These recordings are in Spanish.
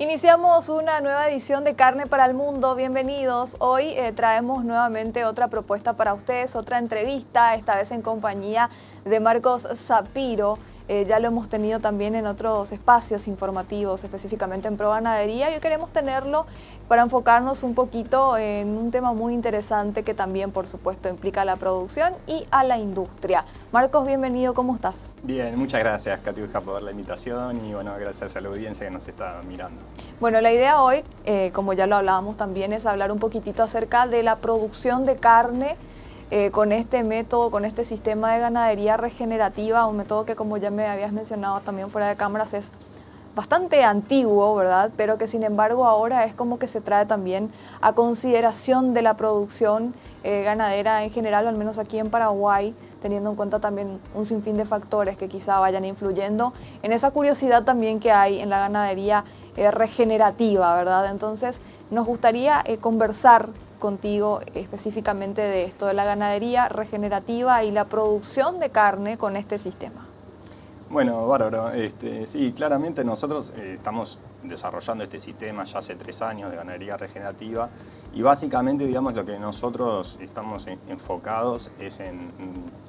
Iniciamos una nueva edición de Carne para el Mundo. Bienvenidos. Hoy traemos nuevamente otra propuesta para ustedes, otra entrevista, esta vez en compañía de Marcos Sapiro. Ya lo hemos tenido también en otros espacios informativos, específicamente en ProGanadería, y hoy queremos tenerlo para enfocarnos un poquito en un tema muy interesante que también, por supuesto, implica a la producción y a la industria. Marcos, bienvenido, ¿cómo estás? Bien, muchas gracias, Katiuska, por la invitación y bueno, gracias a la audiencia que nos está mirando. Bueno, la idea hoy, como ya lo hablábamos también, es hablar un poquitito acerca de la producción de carne con este método, con este sistema de ganadería regenerativa, un método que, como ya me habías mencionado también fuera de cámaras, es bastante antiguo, ¿verdad? Pero que sin embargo ahora es como que se trae también a consideración de la producción ganadera en general, al menos aquí en Paraguay, teniendo en cuenta también un sinfín de factores que quizá vayan influyendo en esa curiosidad también que hay en la ganadería regenerativa, ¿verdad? Entonces nos gustaría conversar contigo específicamente de esto, de la ganadería regenerativa y la producción de carne con este sistema. Bueno, bárbaro. Sí, claramente nosotros estamos desarrollando este sistema ya hace 3 años de ganadería regenerativa y básicamente, digamos, lo que nosotros estamos enfocados es en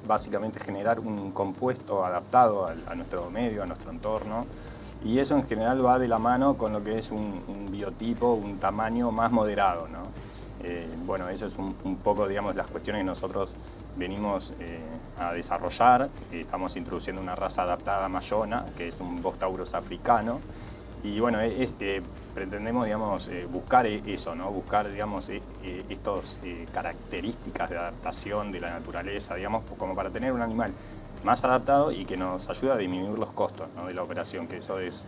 básicamente generar un compuesto adaptado a nuestro medio, a nuestro entorno, y eso en general va de la mano con lo que es un biotipo, un tamaño más moderado, ¿no? Bueno, eso es un poco, digamos, las cuestiones que nosotros venimos a desarrollar. Estamos introduciendo una raza adaptada mayona, que es un Bos taurus africano. Y bueno, pretendemos, digamos, buscar eso, ¿no? Buscar, digamos, estas características de adaptación de la naturaleza, digamos, como para tener un animal más adaptado y que nos ayude a disminuir los costos, ¿no?, de la operación, que eso es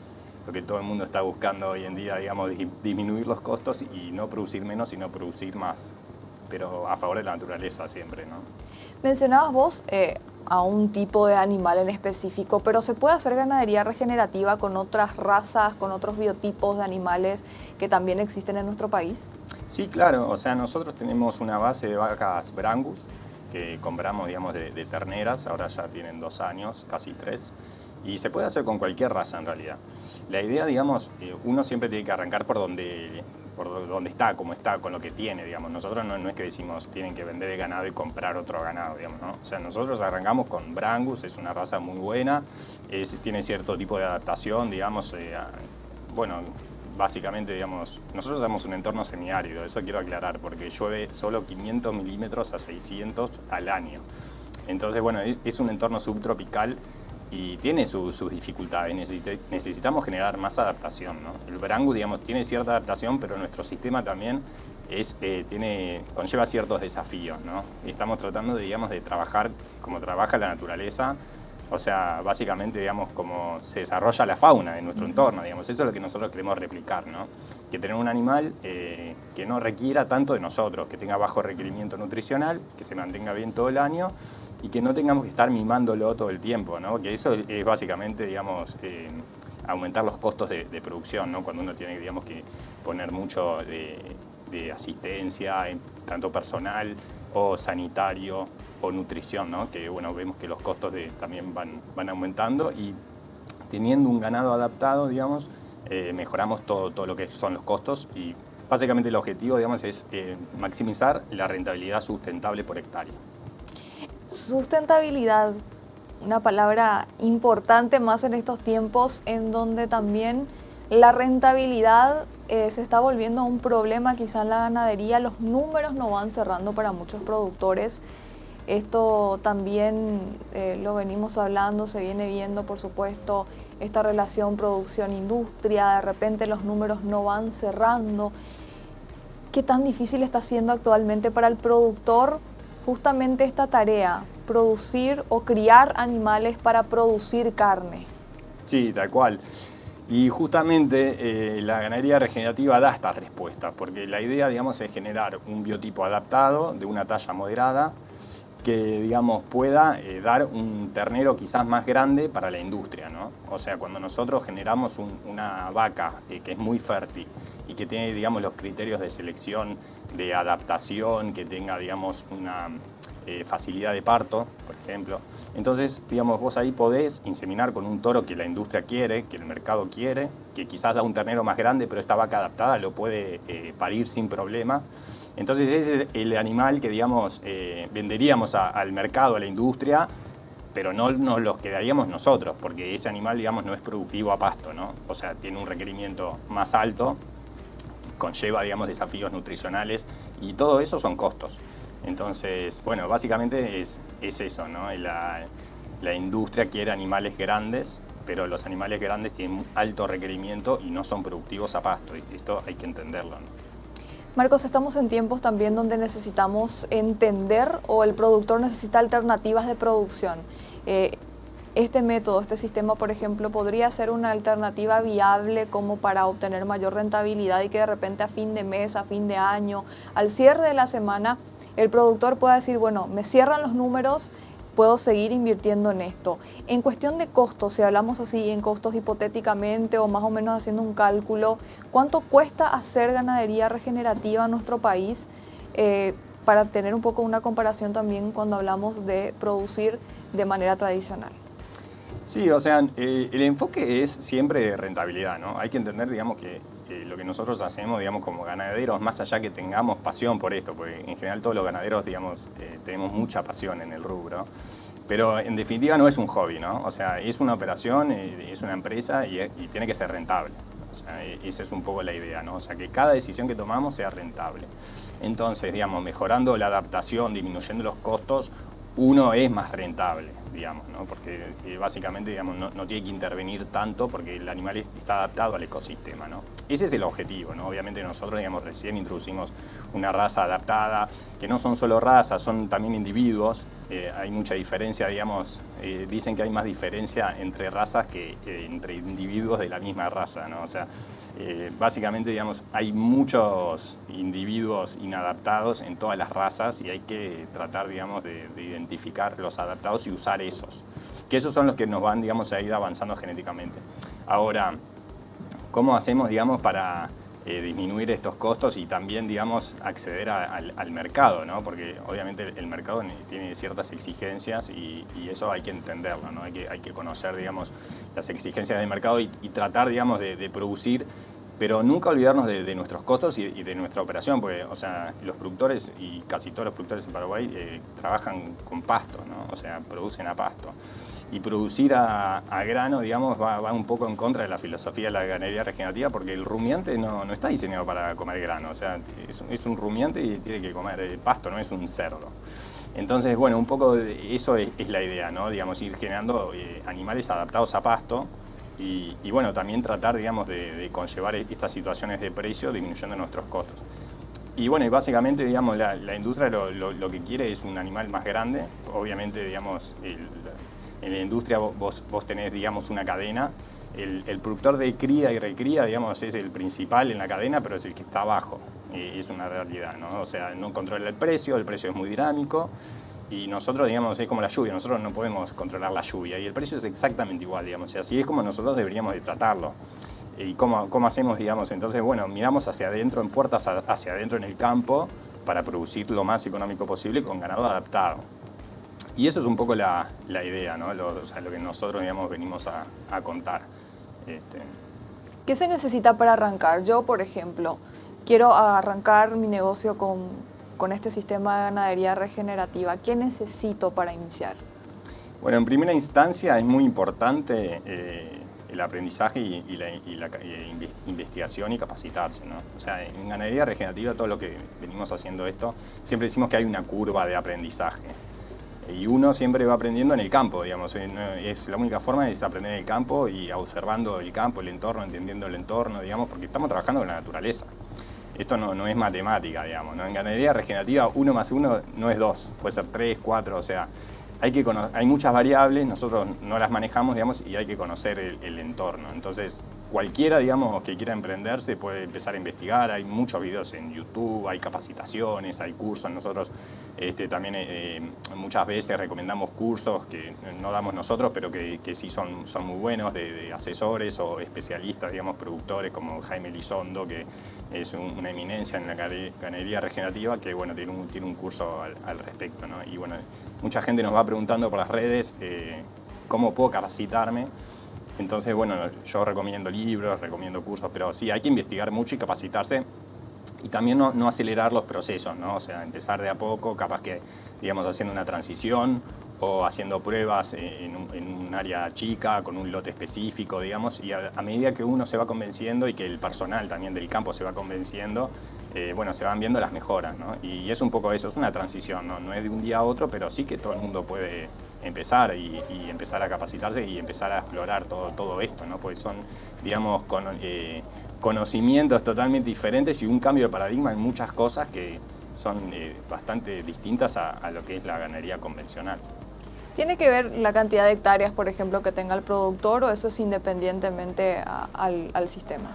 lo que todo el mundo está buscando hoy en día, digamos, disminuir los costos y no producir menos, sino producir más, pero a favor de la naturaleza siempre, ¿no? Mencionabas vos a un tipo de animal en específico, pero ¿se puede hacer ganadería regenerativa con otras razas, con otros biotipos de animales que también existen en nuestro país? Sí, claro, o sea, nosotros tenemos una base de vacas Brangus que compramos, digamos, de terneras, ahora ya tienen 2 años, casi 3, y se puede hacer con cualquier raza en realidad. La idea, digamos, uno siempre tiene que arrancar por donde está, como está, con lo que tiene, digamos. Nosotros no es que decimos tienen que vender el ganado y comprar otro ganado, digamos, ¿no? O sea, nosotros arrancamos con Brangus, es una raza muy buena, tiene cierto tipo de adaptación, digamos, bueno, básicamente, digamos, nosotros damos un entorno semiárido, eso quiero aclarar, porque llueve solo 500 milímetros a 600 al año. Entonces, bueno, es un entorno subtropical y tiene sus dificultades. Necesitamos generar más adaptación, ¿no? El Brangus, digamos, tiene cierta adaptación, pero nuestro sistema también conlleva ciertos desafíos, ¿no? Y estamos tratando de, digamos, de trabajar como trabaja la naturaleza. O sea, básicamente, digamos, cómo se desarrolla la fauna de nuestro entorno, digamos. Eso es lo que nosotros queremos replicar, ¿no? Que tener un animal que no requiera tanto de nosotros, que tenga bajo requerimiento nutricional, que se mantenga bien todo el año y que no tengamos que estar mimándolo todo el tiempo, ¿no? Que eso es básicamente, digamos, aumentar los costos de producción, ¿no? Cuando uno tiene, digamos, que poner mucho de asistencia, tanto personal o sanitario, o nutrición, ¿no? Que bueno, vemos que los costos también van aumentando, y teniendo un ganado adaptado, digamos, mejoramos todo lo que son los costos, y básicamente el objetivo, digamos, es maximizar la rentabilidad sustentable por hectárea. Sustentabilidad, una palabra importante más en estos tiempos en donde también la rentabilidad se está volviendo un problema quizá en la ganadería. Los números no van cerrando para muchos productores. Esto también lo venimos hablando, se viene viendo, por supuesto, esta relación producción-industria. De repente los números no van cerrando. ¿Qué tan difícil está siendo actualmente para el productor justamente esta tarea, producir o criar animales para producir carne? Sí, tal cual. Y justamente la ganadería regenerativa da esta respuesta, porque la idea, digamos, es generar un biotipo adaptado de una talla moderada, que, digamos, pueda dar un ternero quizás más grande para la industria, ¿no? O sea, cuando nosotros generamos una vaca que es muy fértil y que tiene, digamos, los criterios de selección, de adaptación, que tenga, digamos, facilidad de parto, por ejemplo. Entonces, digamos, vos ahí podés inseminar con un toro que la industria quiere, que el mercado quiere, que quizás da un ternero más grande, pero esta vaca adaptada lo puede parir sin problema. Entonces ese es el animal que, digamos, venderíamos al mercado, a la industria, pero no nos los quedaríamos nosotros, porque ese animal, digamos, no es productivo a pasto, ¿no? O sea, tiene un requerimiento más alto, conlleva, digamos, desafíos nutricionales y todo eso son costos. Entonces, bueno, básicamente es eso, ¿no? La industria quiere animales grandes, pero los animales grandes tienen alto requerimiento y no son productivos a pasto. Y esto hay que entenderlo, ¿no? Marcos, estamos en tiempos también donde necesitamos entender o el productor necesita alternativas de producción. Este método, este sistema, por ejemplo, podría ser una alternativa viable como para obtener mayor rentabilidad y que de repente a fin de mes, a fin de año, al cierre de la semana, el productor pueda decir, bueno, me cierran los números, puedo seguir invirtiendo en esto. En cuestión de costos, si hablamos así en costos hipotéticamente o más o menos haciendo un cálculo, ¿cuánto cuesta hacer ganadería regenerativa en nuestro país? Para tener un poco una comparación también cuando hablamos de producir de manera tradicional. Sí, o sea, el enfoque es siempre rentabilidad, ¿no? Hay que entender, digamos, que lo que nosotros hacemos, digamos, como ganaderos, más allá que tengamos pasión por esto, porque en general todos los ganaderos, digamos, tenemos mucha pasión en el rubro, pero en definitiva no es un hobby, ¿no? O sea, es una operación, es una empresa y tiene que ser rentable. O sea, esa es un poco la idea, ¿no? O sea, que cada decisión que tomamos sea rentable. Entonces, digamos, mejorando la adaptación, disminuyendo los costos, uno es más rentable, digamos, ¿no? Porque básicamente, digamos, no tiene que intervenir tanto porque el animal está adaptado al ecosistema, ¿no? Ese es el objetivo, ¿no? Obviamente nosotros, digamos, recién introducimos una raza adaptada, que no son solo razas, son también individuos. Hay mucha diferencia, digamos, dicen que hay más diferencia entre razas que entre individuos de la misma raza, ¿no? O sea, básicamente, digamos, hay muchos individuos inadaptados en todas las razas y hay que tratar, digamos, de identificar los adaptados y usar esos. Que esos son los que nos van, digamos, a ir avanzando genéticamente. Ahora, ¿cómo hacemos, digamos, para disminuir estos costos y también, digamos, acceder al mercado, ¿no? Porque obviamente el mercado tiene ciertas exigencias y eso hay que entenderlo, ¿no? Hay que conocer, digamos, las exigencias del mercado y tratar, digamos, de producir, pero nunca olvidarnos de nuestros costos y de nuestra operación, porque, o sea, los productores y casi todos los productores en Paraguay trabajan con pasto, ¿no? O sea, producen a pasto. Y producir a grano, digamos, va un poco en contra de la filosofía de la ganadería regenerativa, porque el rumiante no está diseñado para comer grano, o sea, es un rumiante y tiene que comer pasto, no es un cerdo. Entonces, bueno, un poco de eso es la idea, ¿no? Digamos, ir generando animales adaptados a pasto y bueno, también tratar, digamos, de conllevar estas situaciones de precio disminuyendo nuestros costos. Y bueno, y básicamente, digamos, la industria lo que quiere es un animal más grande. Obviamente, digamos, en la industria vos tenés, digamos, una cadena. El productor de cría y recría, digamos, es el principal en la cadena, pero es el que está abajo. Es una realidad, ¿no? O sea, no controla el precio es muy dinámico. Y nosotros, digamos, es como la lluvia, nosotros no podemos controlar la lluvia y el precio es exactamente igual, digamos, y así es como nosotros deberíamos de tratarlo. ¿Y cómo hacemos, digamos? Entonces, bueno, miramos hacia adentro, en puertas hacia adentro en el campo para producir lo más económico posible con ganado adaptado. Y eso es un poco la idea, ¿no? O sea, lo que nosotros, digamos, venimos a contar. ¿Qué se necesita para arrancar? Yo, por ejemplo, quiero arrancar mi negocio con este sistema de ganadería regenerativa. ¿Qué necesito para iniciar? Bueno, en primera instancia es muy importante el aprendizaje y la investigación y capacitarse, ¿no? O sea, en ganadería regenerativa, todo lo que venimos haciendo esto, siempre decimos que hay una curva de aprendizaje. Y uno siempre va aprendiendo en el campo, digamos. Es la única forma es aprender en el campo y observando el campo, el entorno, entendiendo el entorno, digamos, porque estamos trabajando con la naturaleza. Esto no es matemática, digamos, ¿no? En ganadería regenerativa 1 más 1 no es 2, puede ser 3, 4, o sea, hay muchas variables, nosotros no las manejamos, digamos, y hay que conocer el entorno. Entonces, cualquiera, digamos, que quiera emprenderse puede empezar a investigar. Hay muchos videos en YouTube, hay capacitaciones, hay cursos. Nosotros también muchas veces recomendamos cursos que no damos nosotros, pero que sí son muy buenos, de asesores o especialistas, digamos, productores como Jaime Elizondo, que es una eminencia en la ganadería regenerativa, que bueno, tiene un curso al respecto, ¿no? Y bueno, mucha gente nos va preguntando por las redes cómo puedo capacitarme. Entonces, bueno, yo recomiendo libros, recomiendo cursos, pero sí, hay que investigar mucho y capacitarse y también no acelerar los procesos, ¿no? O sea, empezar de a poco, capaz que, digamos, haciendo una transición o haciendo pruebas en un área chica, con un lote específico, digamos, y a medida que uno se va convenciendo y que el personal también del campo se va convenciendo, bueno, se van viendo las mejoras, ¿no? Y es un poco eso, es una transición, ¿no? No es de un día a otro, pero sí que todo el mundo puede empezar y empezar a capacitarse y empezar a explorar todo esto, ¿no? Porque son, digamos, conocimientos totalmente diferentes y un cambio de paradigma en muchas cosas que son bastante distintas a lo que es la ganadería convencional. ¿Tiene que ver la cantidad de hectáreas, por ejemplo, que tenga el productor o eso es independientemente al sistema?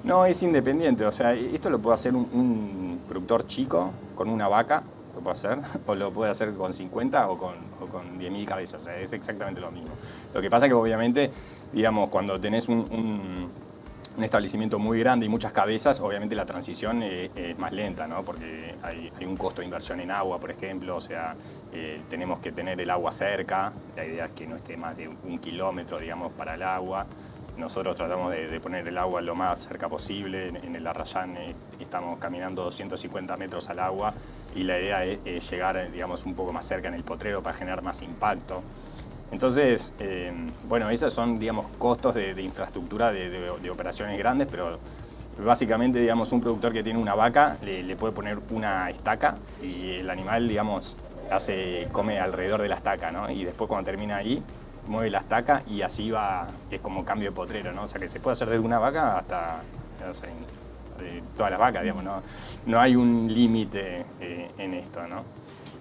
No, es independiente, o sea, esto lo puede hacer un productor chico con una vaca, lo puede hacer, o lo puede hacer con 50 o con 10.000 cabezas, o sea, es exactamente lo mismo. Lo que pasa es que obviamente, digamos, cuando tenés un establecimiento muy grande y muchas cabezas, obviamente la transición es más lenta, ¿no? Porque hay un costo de inversión en agua, por ejemplo, o sea, tenemos que tener el agua cerca, la idea es que no esté más de 1 kilómetro, digamos, para el agua. Nosotros tratamos de poner el agua lo más cerca posible. En el Arrayán estamos caminando 250 metros al agua y la idea es llegar, digamos, un poco más cerca en el potrero para generar más impacto. Entonces, bueno, esos son, digamos, costos de infraestructura de operaciones grandes, pero básicamente, digamos, un productor que tiene una vaca le puede poner una estaca y el animal, digamos, come alrededor de la estaca, ¿no? Y después cuando termina ahí, mueve la estaca y así va, es como cambio de potrero, ¿no? O sea que se puede hacer desde una vaca hasta, no sé, de todas las vacas, digamos, no hay un límite en esto, ¿no?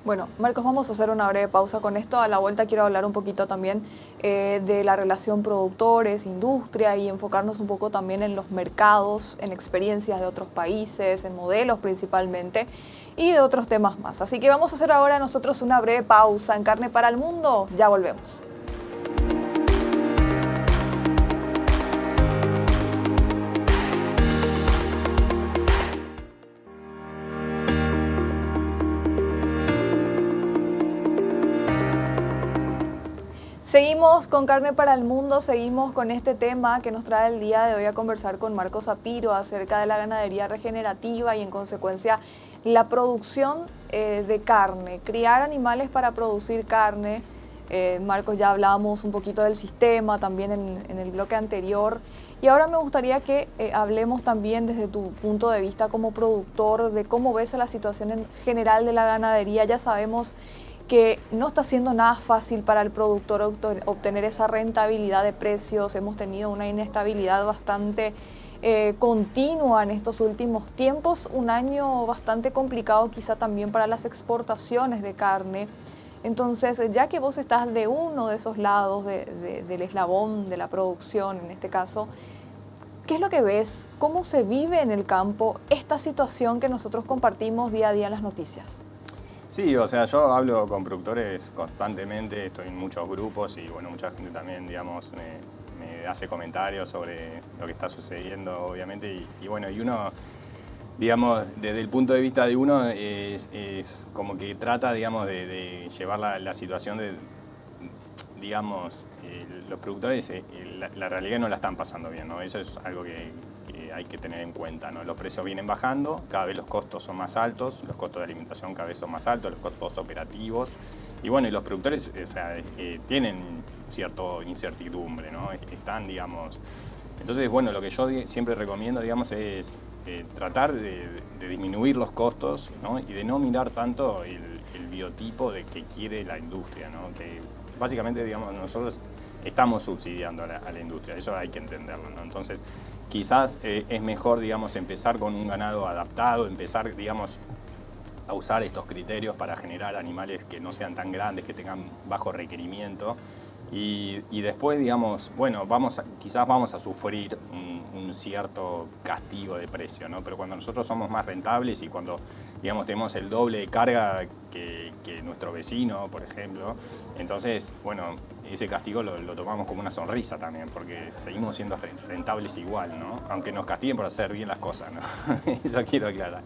Bueno, Marcos, vamos a hacer una breve pausa con esto. A la vuelta quiero hablar un poquito también de la relación productores, industria y enfocarnos un poco también en los mercados, en experiencias de otros países, en modelos principalmente y de otros temas más. Así que vamos a hacer ahora nosotros una breve pausa en Carne para el Mundo. Ya volvemos. Seguimos con Carne para el Mundo, seguimos con este tema que nos trae el día de hoy a conversar con Marcos Zapiro acerca de la ganadería regenerativa y en consecuencia la producción de carne, criar animales para producir carne. Marcos, ya hablábamos un poquito del sistema también en el bloque anterior y ahora me gustaría que hablemos también desde tu punto de vista como productor de cómo ves la situación en general de la ganadería. Ya sabemos que no está siendo nada fácil para el productor obtener esa rentabilidad de precios. Hemos tenido una inestabilidad bastante continua en estos últimos tiempos, un año bastante complicado quizá también para las exportaciones de carne. Entonces, ya que vos estás de uno de esos lados del eslabón de la producción, en este caso, ¿qué es lo que ves? ¿Cómo se vive en el campo esta situación que nosotros compartimos día a día en las noticias? Sí, o sea, yo hablo con productores constantemente, estoy en muchos grupos y bueno, mucha gente también, digamos, me hace comentarios sobre lo que está sucediendo, obviamente, y bueno, y uno, digamos, desde el punto de vista de uno, es como que trata, digamos, de llevar la situación de, digamos, los productores, la realidad no la están pasando bien, ¿no? Eso es algo que hay que tener en cuenta, ¿no? Los precios vienen bajando, cada vez los costos son más altos, los costos de alimentación cada vez son más altos, los costos operativos, y bueno, y los productores, o sea, tienen cierta incertidumbre, ¿no? Están, digamos... Entonces, bueno, lo que yo siempre recomiendo, digamos, es tratar de disminuir los costos, ¿no? Y de no mirar tanto el biotipo de que quiere la industria, ¿no? Que básicamente, digamos, nosotros estamos subsidiando a la industria, eso hay que entenderlo, ¿no? Entonces, quizás es mejor, digamos, empezar con un ganado adaptado, empezar, digamos, a usar estos criterios para generar animales que no sean tan grandes, que tengan bajo requerimiento y después, digamos, bueno, quizás vamos a sufrir un cierto castigo de precio, ¿no? Pero cuando nosotros somos más rentables y cuando, digamos, tenemos el doble de carga que nuestro vecino, por ejemplo, entonces, bueno, ese castigo lo tomamos como una sonrisa también, porque seguimos siendo rentables igual, ¿no? Aunque nos castiguen por hacer bien las cosas, ¿no? Eso quiero aclarar.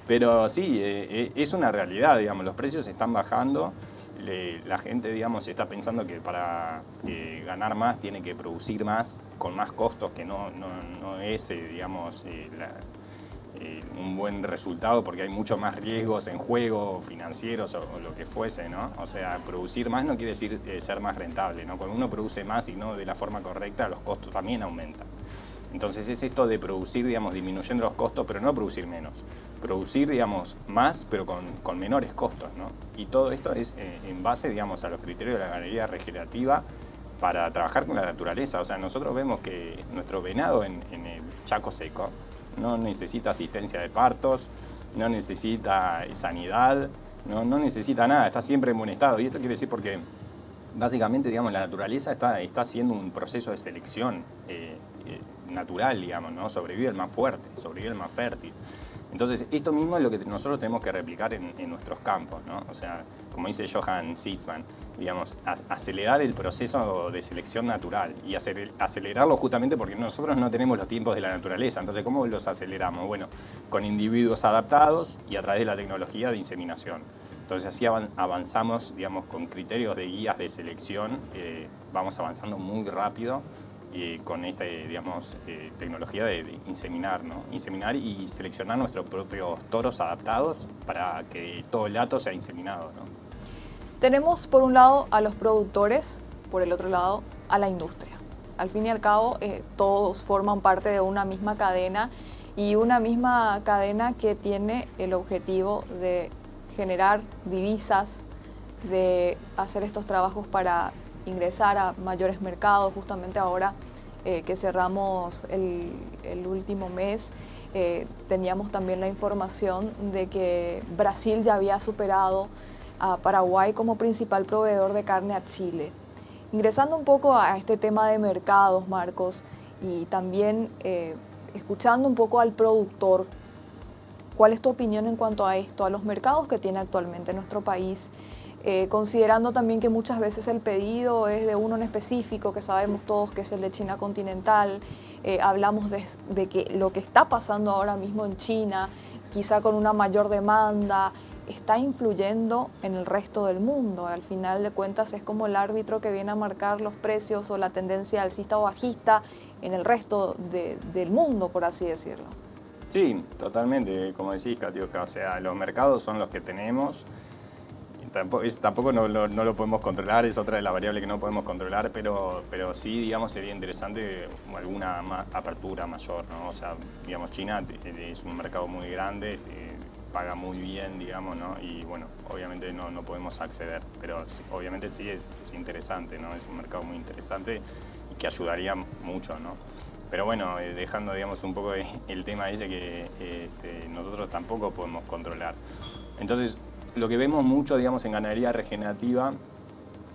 Pero sí, es una realidad, digamos, los precios están bajando. La gente, digamos, está pensando que para ganar más tiene que producir más con más costos, que no es, digamos, un buen resultado, porque hay mucho más riesgos en juego, financieros o lo que fuese, ¿no? O sea, producir más no quiere decir ser más rentable, ¿no? Cuando uno produce más y no de la forma correcta, los costos también aumentan. Entonces es esto de producir, digamos, disminuyendo los costos, pero no producir menos. Producir, digamos, más, pero con menores costos, ¿no? Y todo esto es en base, digamos, a los criterios de la ganadería regenerativa para trabajar con la naturaleza. O sea, nosotros vemos que nuestro venado en el Chaco Seco no necesita asistencia de partos, no necesita sanidad, no necesita nada, está siempre en buen estado. Y esto quiere decir porque básicamente, digamos, la naturaleza está haciendo un proceso de selección natural, digamos, ¿no? Sobrevive el más fuerte, sobrevive el más fértil. Entonces, esto mismo es lo que nosotros tenemos que replicar en nuestros campos, ¿no? O sea, como dice Johann Sitzmann, digamos, acelerar el proceso de selección natural y acelerarlo justamente porque nosotros no tenemos los tiempos de la naturaleza. Entonces, ¿cómo los aceleramos? Bueno, con individuos adaptados y a través de la tecnología de inseminación. Entonces, así avanzamos, digamos, con criterios de guías de selección, vamos avanzando muy rápido con esta, digamos, tecnología de inseminar, ¿no? Inseminar y seleccionar nuestros propios toros adaptados para que todo el hato sea inseminado, ¿no? Tenemos por un lado a los productores, por el otro lado a la industria. Al fin y al cabo, todos forman parte de una misma cadena y una misma cadena que tiene el objetivo de generar divisas, de hacer estos trabajos para ingresar a mayores mercados. Justamente ahora que cerramos el último mes, teníamos también la información de que Brasil ya había superado a Paraguay como principal proveedor de carne a Chile. Ingresando un poco a este tema de mercados, Marcos, y también escuchando un poco al productor, ¿cuál es tu opinión en cuanto a esto, a los mercados que tiene actualmente nuestro país? Considerando también que muchas veces el pedido es de uno en específico, que sabemos todos que es el de China continental. Hablamos de que lo que está pasando ahora mismo en China, quizá con una mayor demanda, está influyendo en el resto del mundo. Al final de cuentas es como el árbitro que viene a marcar los precios o la tendencia alcista o bajista en el resto del mundo, por así decirlo. Sí, totalmente, como decís, Katioka, o sea, los mercados son los que tenemos. Tampoco no lo podemos controlar, es otra de las variables que no podemos controlar, pero sí, digamos, sería interesante alguna apertura mayor, ¿no? O sea, digamos, China es un mercado muy grande, paga muy bien, digamos, ¿no? Y bueno, obviamente no podemos acceder, pero sí, obviamente sí es interesante, ¿no? Es un mercado muy interesante y que ayudaría mucho, ¿no? Pero bueno, dejando, digamos, un poco el tema ese que nosotros tampoco podemos controlar. Entonces, lo que vemos mucho, digamos, en ganadería regenerativa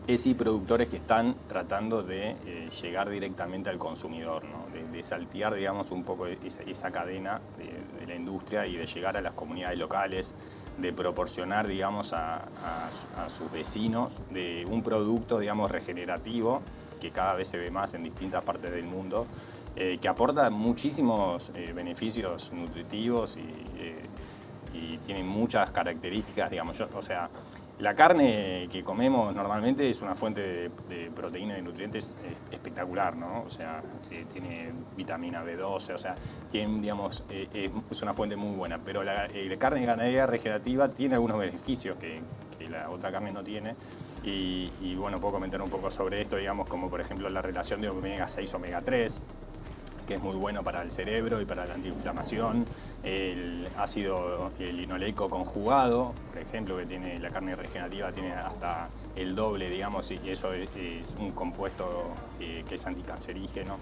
es sí productores que están tratando de llegar directamente al consumidor, ¿no? De saltear, digamos, un poco esa cadena de la industria y de llegar a las comunidades locales, de proporcionar, digamos, a sus vecinos de un producto, digamos, regenerativo, que cada vez se ve más en distintas partes del mundo, que aporta muchísimos beneficios nutritivos y tiene muchas características, digamos, o sea, la carne que comemos normalmente es una fuente de proteína y de nutrientes espectacular, ¿no? O sea, tiene vitamina B12, o sea, tiene, digamos, es una fuente muy buena, pero la carne de ganadería regenerativa tiene algunos beneficios que la otra carne no tiene. Y bueno, puedo comentar un poco sobre esto, digamos, como por ejemplo la relación de omega 6, omega 3, que es muy bueno para el cerebro y para la antiinflamación, el ácido linoleico conjugado, por ejemplo, que tiene la carne regenerativa, tiene hasta el doble, digamos, y eso es un compuesto que es anticancerígeno.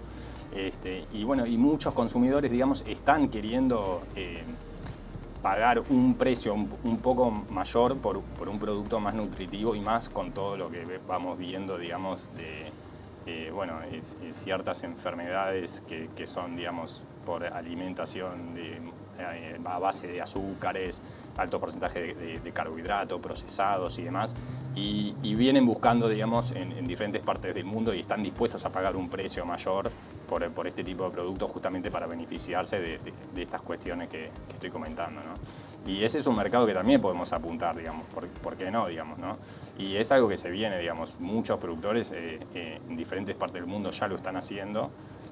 Y bueno, y muchos consumidores, digamos, están queriendo pagar un precio un poco mayor por un producto más nutritivo y más con todo lo que vamos viendo, digamos, bueno, ciertas enfermedades que son, digamos, por alimentación a base de azúcares, alto porcentaje de carbohidratos, procesados y demás, y vienen buscando, digamos, en diferentes partes del mundo y están dispuestos a pagar un precio mayor por este tipo de productos justamente para beneficiarse de estas cuestiones que estoy comentando, ¿no? Y ese es un mercado que también podemos apuntar, digamos, ¿por qué no, digamos, ¿no? Y es algo que se viene, digamos, muchos productores en diferentes partes del mundo ya lo están haciendo.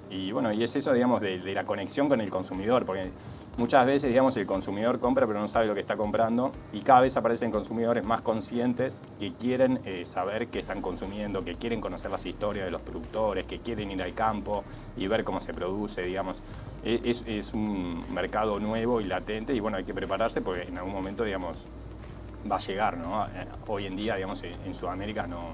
Y bueno, y es eso, digamos, de la conexión con el consumidor, porque muchas veces, digamos, el consumidor compra pero no sabe lo que está comprando y cada vez aparecen consumidores más conscientes que quieren saber qué están consumiendo, que quieren conocer las historias de los productores, que quieren ir al campo y ver cómo se produce, digamos. Es un mercado nuevo y latente y bueno, hay que prepararse porque en algún momento, digamos, va a llegar, ¿no? Hoy en día, digamos, en Sudamérica no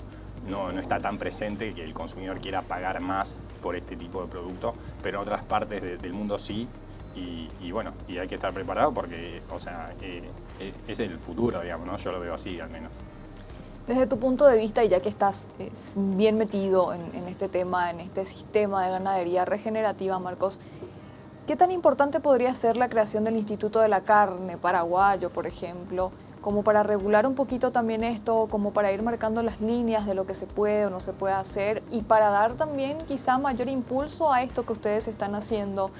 está tan presente que el consumidor quiera pagar más por este tipo de producto, pero en otras partes del mundo sí, y bueno, y hay que estar preparado porque, o sea, es el futuro, digamos, ¿no? Yo lo veo así, al menos. Desde tu punto de vista, y ya que estás bien metido en este tema, en este sistema de ganadería regenerativa, Marcos, ¿qué tan importante podría ser la creación del Instituto de la Carne paraguayo, por ejemplo, como para regular un poquito también esto, como para ir marcando las líneas de lo que se puede o no se puede hacer y para dar también quizá mayor impulso a esto que ustedes están haciendo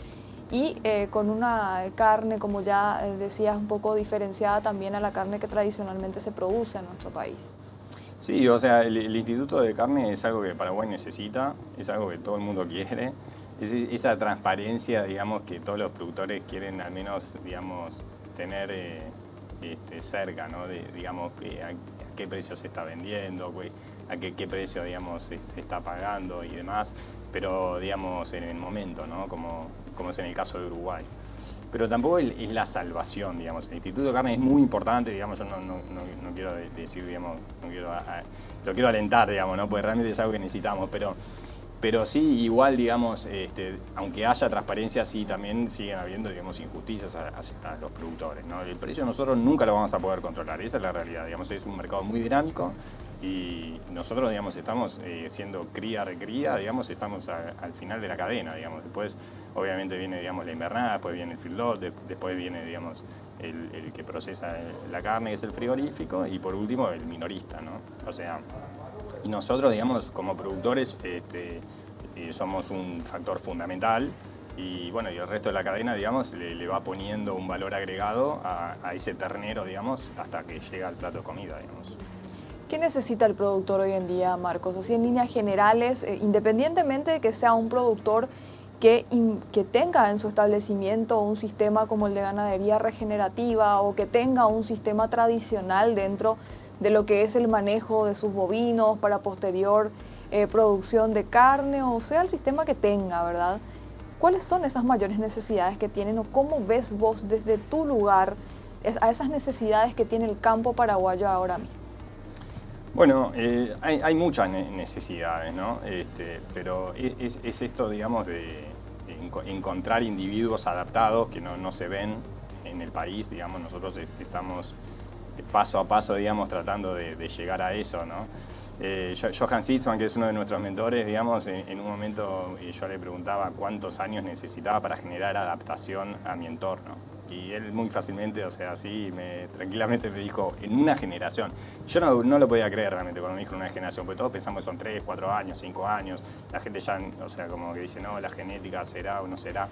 y con una carne, como ya decías, un poco diferenciada también a la carne que tradicionalmente se produce en nuestro país? Sí, o sea, el Instituto de Carne es algo que Paraguay necesita, es algo que todo el mundo quiere, es esa transparencia, digamos, que todos los productores quieren al menos, digamos, tener cerca, ¿no? Digamos, a qué precio se está vendiendo, a qué precio, digamos, se está pagando y demás, pero, digamos, en el momento, ¿no? Como es en el caso de Uruguay. Pero tampoco es la salvación, digamos. El Instituto de Carne es muy importante, digamos, yo no quiero decir, digamos, lo quiero alentar, digamos, ¿no? Porque realmente es algo que necesitamos, pero sí, igual, digamos, aunque haya transparencia, sí también siguen habiendo, digamos, injusticias a los productores, ¿no? El precio nosotros nunca lo vamos a poder controlar, esa es la realidad, digamos, es un mercado muy dinámico y nosotros, digamos, estamos siendo cría, recría, digamos, estamos al final de la cadena, digamos, después obviamente viene, digamos, la invernada, después viene el feedlot, después viene, digamos, el que procesa la carne, que es el frigorífico, y por último el minorista, ¿no? O sea, y nosotros, digamos, como productores, somos un factor fundamental y bueno, y el resto de la cadena, digamos, le va poniendo un valor agregado a ese ternero, digamos, hasta que llega al plato de comida, digamos. ¿Qué necesita el productor hoy en día, Marcos? Así en líneas generales, independientemente de que sea un productor que tenga en su establecimiento un sistema como el de ganadería regenerativa o que tenga un sistema tradicional dentro de lo que es el manejo de sus bovinos para posterior producción de carne, o sea, el sistema que tenga, ¿verdad? ¿Cuáles son esas mayores necesidades que tienen o cómo ves vos desde tu lugar a esas necesidades que tiene el campo paraguayo ahora mismo? Bueno, hay muchas necesidades, ¿no? Pero es esto, digamos, de encontrar individuos adaptados que no se ven en el país, digamos, nosotros estamos paso a paso, digamos, tratando de llegar a eso, ¿no? Johan Sitzman, que es uno de nuestros mentores, digamos, en un momento yo le preguntaba cuántos años necesitaba para generar adaptación a mi entorno. Y él muy fácilmente, o sea, así, tranquilamente me dijo, en una generación. Yo no lo podía creer realmente cuando me dijo una generación, porque todos pensamos que son 3, 4 años, 5 años. La gente ya, o sea, como que dice, no, la genética será o no será.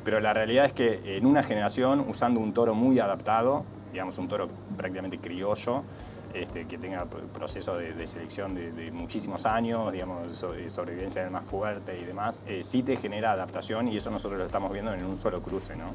Pero la realidad es que en una generación, usando un toro muy adaptado, digamos, un toro prácticamente criollo, que tenga proceso de selección de muchísimos años, digamos, sobrevivencia del más fuerte y demás, sí te genera adaptación y eso nosotros lo estamos viendo en un solo cruce, ¿no?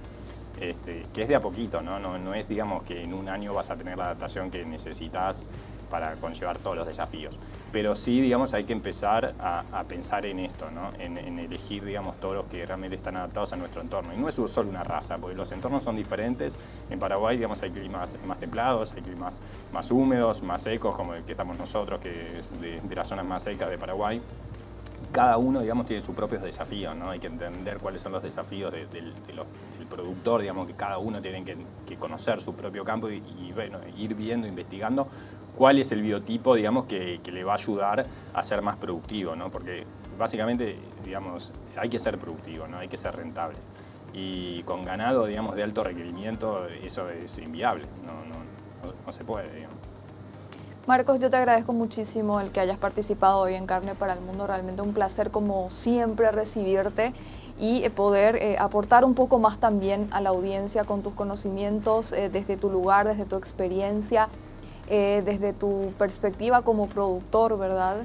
Que es de a poquito, ¿no? No es, digamos, que en un año vas a tener la adaptación que necesitas para conllevar todos los desafíos. Pero sí, digamos, hay que empezar a pensar en esto, ¿no? En elegir, digamos, toros que realmente están adaptados a nuestro entorno. Y no es solo una raza, porque los entornos son diferentes. En Paraguay, digamos, hay climas más templados, hay climas más húmedos, más secos, como el que estamos nosotros, que de las zonas más secas de Paraguay. Cada uno, digamos, tiene sus propios desafíos, ¿no? Hay que entender cuáles son los desafíos del productor, digamos, que cada uno tiene que conocer su propio campo y bueno, ir viendo, investigando cuál es el biotipo, digamos, que le va a ayudar a ser más productivo, ¿no? Porque básicamente, digamos, hay que ser productivo, ¿no? Hay que ser rentable. Y con ganado, digamos, de alto requerimiento, eso es inviable, no se puede, digamos. Marcos, yo te agradezco muchísimo el que hayas participado hoy en Carne para el Mundo. Realmente un placer, como siempre, recibirte y poder aportar un poco más también a la audiencia con tus conocimientos desde tu lugar, desde tu experiencia, desde tu perspectiva como productor, ¿verdad?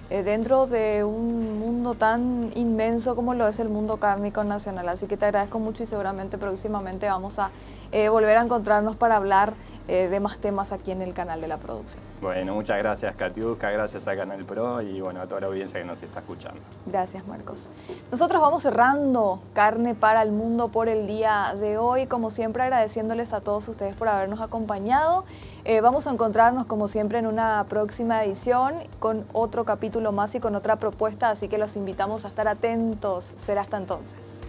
Dentro de un mundo tan inmenso como lo es el mundo cárnico nacional. Así que te agradezco mucho y seguramente próximamente vamos a volver a encontrarnos para hablar de más temas aquí en el canal de la producción. Bueno, muchas gracias, Katiuska, gracias a Canal Pro y bueno, a toda la audiencia que nos está escuchando. Gracias, Marcos. Nosotros vamos cerrando Carne para el Mundo por el día de hoy, como siempre agradeciéndoles a todos ustedes por habernos acompañado. Vamos a encontrarnos como siempre en una próxima edición con otro capítulo más y con otra propuesta, así que los invitamos a estar atentos. Será hasta entonces.